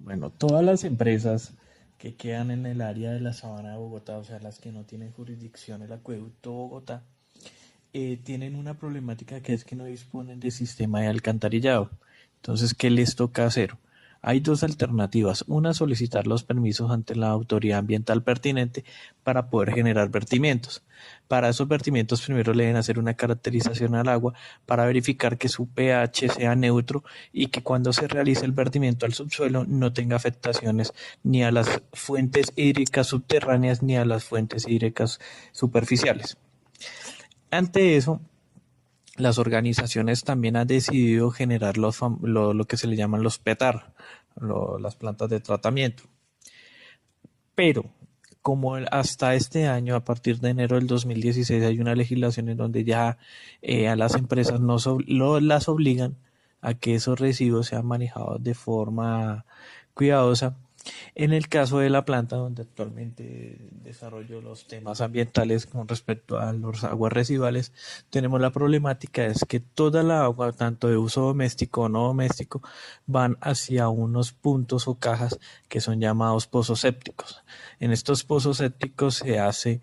Bueno, todas las empresas que quedan en el área de la Sabana de Bogotá, o sea, las que no tienen jurisdicción el acueducto Bogotá, tienen una problemática que es que no disponen de sistema de alcantarillado. Entonces, ¿qué les toca hacer? Hay dos alternativas. Una, solicitar los permisos ante la autoridad ambiental pertinente para poder generar vertimientos. Para esos vertimientos primero le deben hacer una caracterización al agua para verificar que su pH sea neutro y que cuando se realice el vertimiento al subsuelo no tenga afectaciones ni a las fuentes hídricas subterráneas ni a las fuentes hídricas superficiales. Ante eso, las organizaciones también han decidido generar lo que se le llaman los PETAR, las plantas de tratamiento. Pero como hasta este año, a partir de enero del 2016, hay una legislación en donde ya a las empresas no las obligan a que esos residuos sean manejados de forma cuidadosa. En el caso de la planta, donde actualmente desarrollo los temas ambientales con respecto a las aguas residuales, tenemos la problemática es que toda la agua, tanto de uso doméstico o no doméstico, van hacia unos puntos o cajas que son llamados pozos sépticos. En estos pozos sépticos se hacen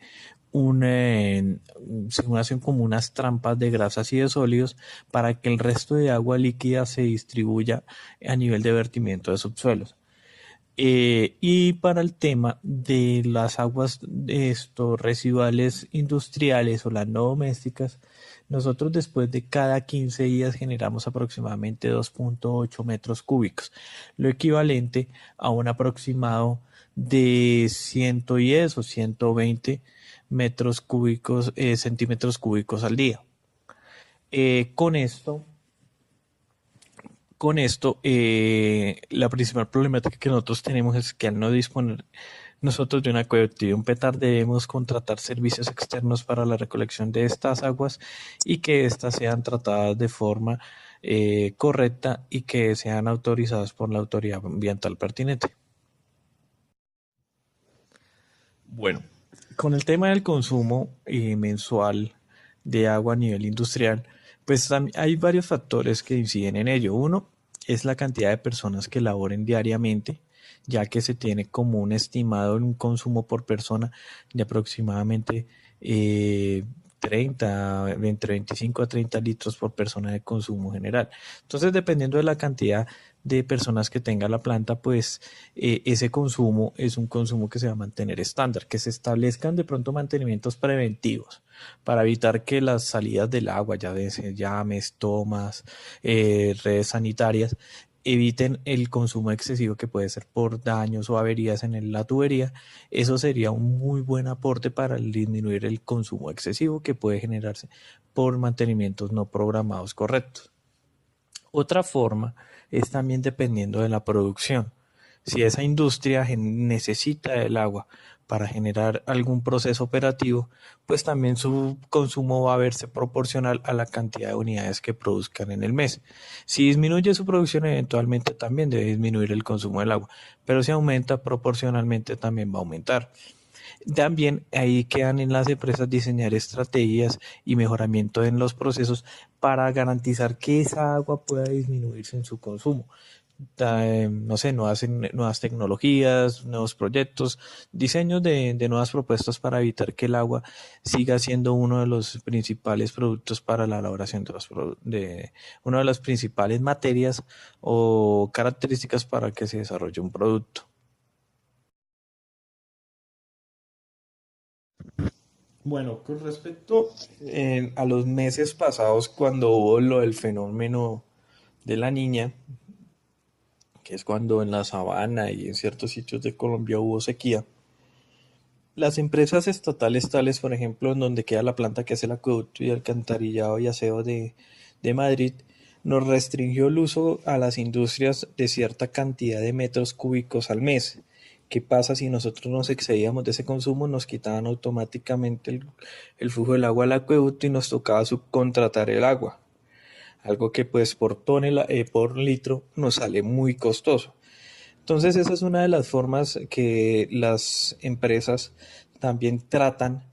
como unas trampas de grasas y de sólidos para que el resto de agua líquida se distribuya a nivel de vertimiento de subsuelos. Y para el tema de las aguas de estos residuales industriales o las no domésticas, nosotros después de cada 15 días generamos aproximadamente 2.8 metros cúbicos, lo equivalente a un aproximado de 110 o 120 metros cúbicos, centímetros cúbicos al día. Eh, con esto, con esto, la principal problemática que nosotros tenemos es que al no disponer nosotros de una acueducto y un PETAR debemos contratar servicios externos para la recolección de estas aguas y que éstas sean tratadas de forma correcta y que sean autorizadas por la autoridad ambiental pertinente. Bueno, con el tema del consumo mensual de agua a nivel industrial, pues hay varios factores que inciden en ello. Uno es la cantidad de personas que laboren diariamente, ya que se tiene como un estimado en un consumo por persona de aproximadamente eh, 30, entre 25 a 30 litros por persona de consumo general. Entonces, dependiendo de la cantidad de personas que tenga la planta, pues ese consumo es un consumo que se va a mantener estándar, que se establezcan de pronto mantenimientos preventivos para evitar que las salidas del agua, ya de llames, tomas, redes sanitarias, eviten el consumo excesivo que puede ser por daños o averías en la tubería. Eso sería un muy buen aporte para disminuir el consumo excesivo que puede generarse por mantenimientos no programados correctos. Otra forma es también dependiendo de la producción. Si esa industria necesita el agua para generar algún proceso operativo, pues también su consumo va a verse proporcional a la cantidad de unidades que produzcan en el mes. Si disminuye su producción, eventualmente también debe disminuir el consumo del agua, pero si aumenta proporcionalmente también va a aumentar. También ahí quedan en las empresas diseñar estrategias y mejoramiento en los procesos para garantizar que esa agua pueda disminuirse en su consumo. No sé, nuevas tecnologías, nuevos proyectos, diseños de nuevas propuestas para evitar que el agua siga siendo uno de los principales productos para la elaboración de una de las principales materias o características para que se desarrolle un producto. Bueno, con respecto a los meses pasados, cuando hubo lo del fenómeno de la niña, que es cuando en la sabana y en ciertos sitios de Colombia hubo sequía, las empresas estatales tales, por ejemplo, en donde queda la planta que hace el acueducto y alcantarillado y aseo de Madrid, nos restringió el uso a las industrias de cierta cantidad de metros cúbicos al mes. ¿Qué pasa si nosotros nos excedíamos de ese consumo? Nos quitaban automáticamente el flujo del agua al acueducto y nos tocaba subcontratar el agua, algo que pues por litro nos sale muy costoso. Entonces esa es una de las formas que las empresas también tratan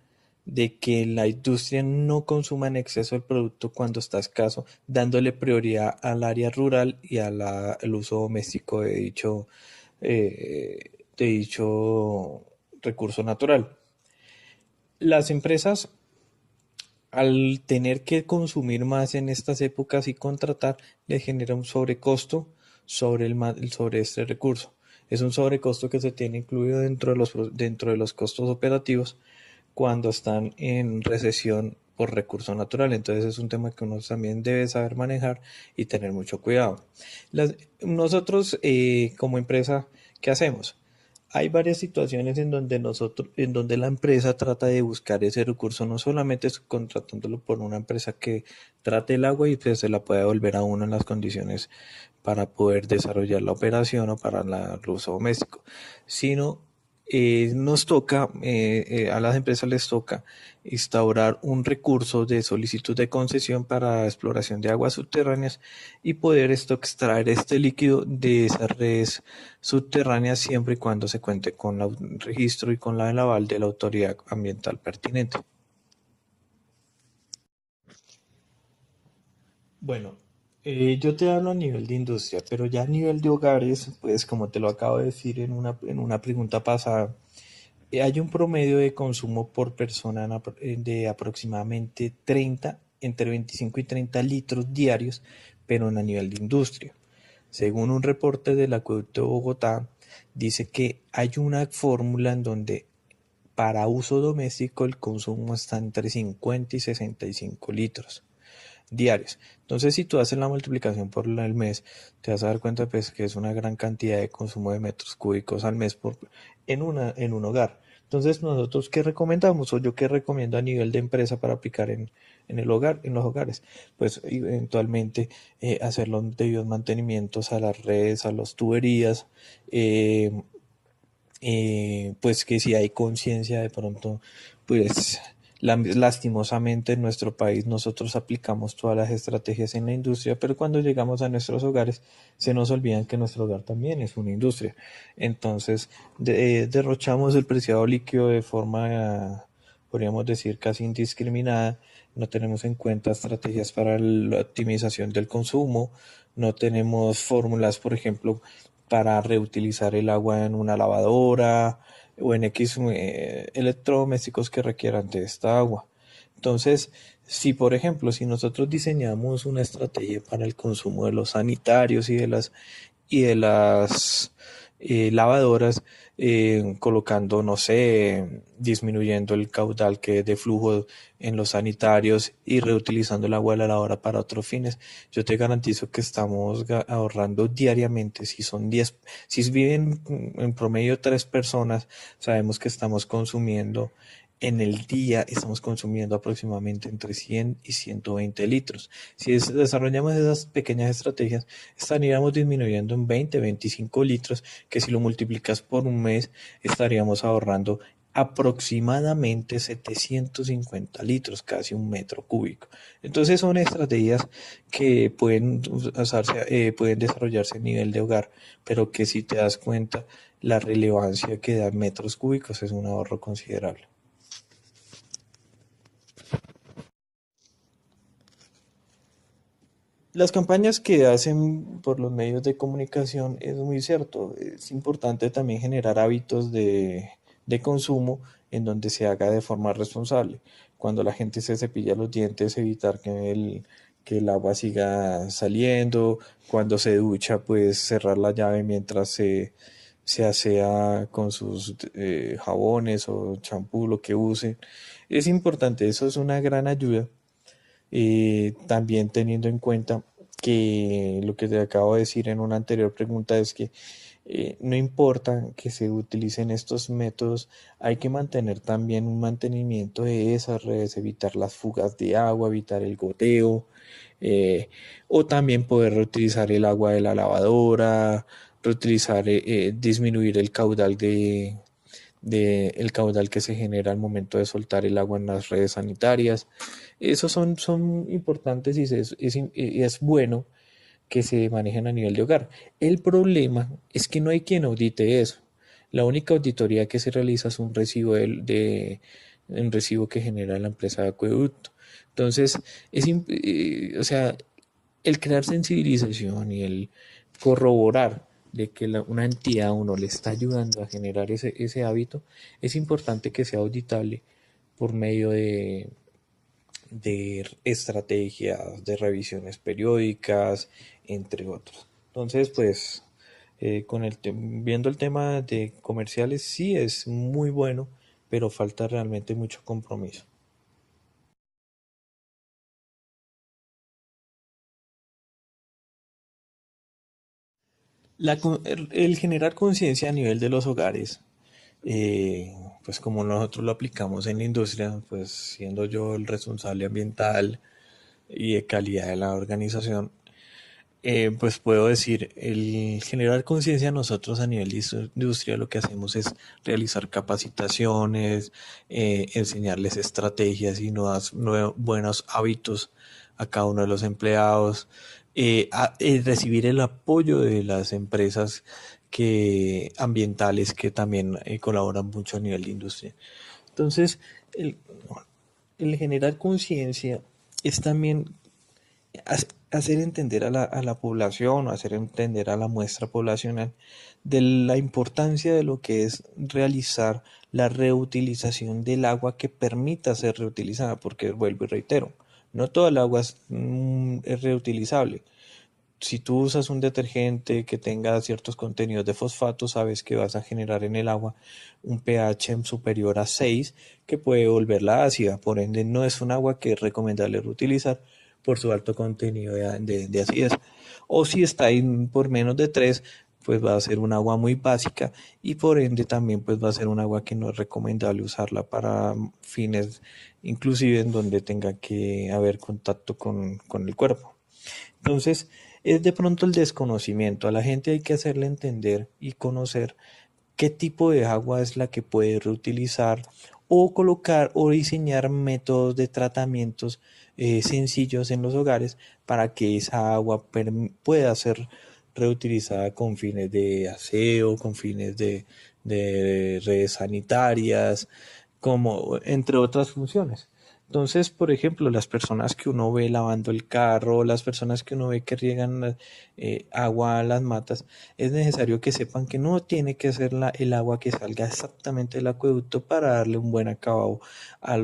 de que la industria no consuma en exceso el producto cuando está escaso, dándole prioridad al área rural y al uso doméstico de dicho recurso natural. Las empresas, al tener que consumir más en estas épocas y contratar, les genera un sobrecosto sobre este recurso. Es un sobrecosto que se tiene incluido dentro de los costos operativos cuando están en recesión por recurso natural. Entonces es un tema que uno también debe saber manejar y tener mucho cuidado. Nosotros como empresa, ¿qué hacemos? Hay varias situaciones en donde la empresa trata de buscar ese recurso, no solamente subcontratándolo por una empresa que trate el agua y pues se la pueda devolver a uno en las condiciones para poder desarrollar la operación o para el uso doméstico, sino nos toca, a las empresas les toca instaurar un recurso de solicitud de concesión para exploración de aguas subterráneas y poder extraer este líquido de esas redes subterráneas siempre y cuando se cuente con el registro y con el aval de la autoridad ambiental pertinente. Bueno, yo te hablo a nivel de industria, pero ya a nivel de hogares, pues como te lo acabo de decir en una pregunta pasada, hay un promedio de consumo por persona de aproximadamente 30, entre 25 y 30 litros diarios, pero a nivel de industria. Según un reporte del Acueducto de Bogotá, dice que hay una fórmula en donde para uso doméstico el consumo está entre 50 y 65 litros diarios. Entonces, si tú haces la multiplicación por el mes, te vas a dar cuenta pues, que es una gran cantidad de consumo de metros cúbicos al mes en un hogar. Entonces, nosotros qué recomendamos o yo qué recomiendo a nivel de empresa para aplicar en el hogar, en los hogares, pues eventualmente hacer los debidos mantenimientos a las redes, a las tuberías, pues que si hay conciencia de pronto, pues lastimosamente en nuestro país nosotros aplicamos todas las estrategias en la industria, pero cuando llegamos a nuestros hogares se nos olvidan que nuestro hogar también es una industria. Entonces derrochamos el preciado líquido de forma, podríamos decir, casi indiscriminada. No tenemos en cuenta estrategias para la optimización del consumo, no tenemos fórmulas, por ejemplo, para reutilizar el agua en una lavadora o en X electrodomésticos que requieran de esta agua. Entonces, si por ejemplo, si nosotros diseñamos una estrategia para el consumo de los sanitarios y de las lavadoras, colocando, no sé, disminuyendo el caudal que de flujo en los sanitarios y reutilizando el agua de la lavadora para otros fines. Yo te garantizo que estamos ahorrando diariamente. Si viven en promedio 3 personas, sabemos que estamos consumiendo en el día, estamos consumiendo aproximadamente entre 100 y 120 litros. Si desarrollamos esas pequeñas estrategias, estaríamos disminuyendo en 20, 25 litros, que si lo multiplicas por un mes, estaríamos ahorrando aproximadamente 750 litros, casi un metro cúbico. Entonces son estrategias que pueden desarrollarse a nivel de hogar, pero que si te das cuenta, la relevancia que dan metros cúbicos es un ahorro considerable. Las campañas que hacen por los medios de comunicación es muy cierto. Es importante también generar hábitos de consumo en donde se haga de forma responsable. Cuando la gente se cepilla los dientes, evitar que el agua siga saliendo. Cuando se ducha, pues cerrar la llave mientras se asea con sus jabones o champú, lo que usen. Es importante, eso es una gran ayuda, también teniendo en cuenta que lo que te acabo de decir en una anterior pregunta es que no importa que se utilicen estos métodos, hay que mantener también un mantenimiento de esas redes, evitar las fugas de agua, evitar el goteo, eh, o también poder reutilizar el agua de la lavadora, disminuir el caudal que se genera al momento de soltar el agua en las redes sanitarias. Esos son importantes y es bueno que se manejen a nivel de hogar. El problema es que no hay quien audite eso. La única auditoría que se realiza es un recibo que genera la empresa de acueducto. Entonces, o sea, el crear sensibilización y el corroborar de que una entidad a uno le está ayudando a generar ese hábito, es importante que sea auditable por medio de estrategias, de revisiones periódicas, entre otros. Entonces, pues, viendo el tema de comerciales, sí es muy bueno, pero falta realmente mucho compromiso. El generar conciencia a nivel de los hogares, pues como nosotros lo aplicamos en la industria, pues siendo yo el responsable ambiental y de calidad de la organización, pues puedo decir, el generar conciencia nosotros a nivel de industria lo que hacemos es realizar capacitaciones, enseñarles estrategias y buenos hábitos a cada uno de los empleados, recibir el apoyo de las empresas ambientales que también colaboran mucho a nivel de industria. Entonces, el, el generar conciencia es también hacer entender a la población o hacer entender a la muestra poblacional de la importancia de lo que es realizar la reutilización del agua que permita ser reutilizada, porque vuelvo y reitero, no toda el agua es reutilizable. Si tú usas un detergente que tenga ciertos contenidos de fosfato, sabes que vas a generar en el agua un pH superior a 6 que puede volverla ácida. Por ende, no es un agua que es recomendable reutilizar por su alto contenido de acidez. O si está ahí por menos de 3, pues va a ser un agua muy básica y por ende también pues va a ser un agua que no es recomendable usarla para fines inclusive en donde tenga que haber contacto con el cuerpo. Entonces, es de pronto el desconocimiento. A la gente hay que hacerle entender y conocer qué tipo de agua es la que puede reutilizar o colocar o diseñar métodos de tratamientos sencillos en los hogares para que esa agua pueda ser reutilizada con fines de aseo, con fines de redes sanitarias, como entre otras funciones. Entonces, por ejemplo, las personas que uno ve lavando el carro, las personas que uno ve que riegan agua a las matas, es necesario que sepan que no tiene que ser el agua que salga exactamente del acueducto para darle un buen acabado a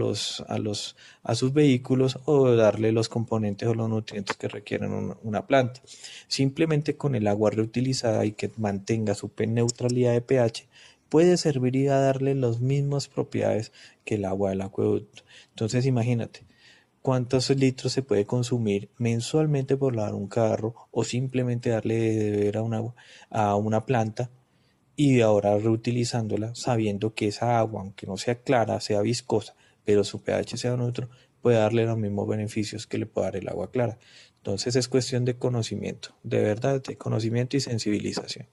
sus vehículos o darle los componentes o los nutrientes que requieren una planta. Simplemente con el agua reutilizada y que mantenga su neutralidad de pH, puede servir y a darle las mismas propiedades que el agua del acueducto. Entonces imagínate, ¿cuántos litros se puede consumir mensualmente por lavar un carro o simplemente darle de beber a una planta y ahora reutilizándola sabiendo que esa agua, aunque no sea clara, sea viscosa, pero su pH sea neutro, puede darle los mismos beneficios que le puede dar el agua clara? Entonces es cuestión de conocimiento, de verdad, de conocimiento y sensibilización.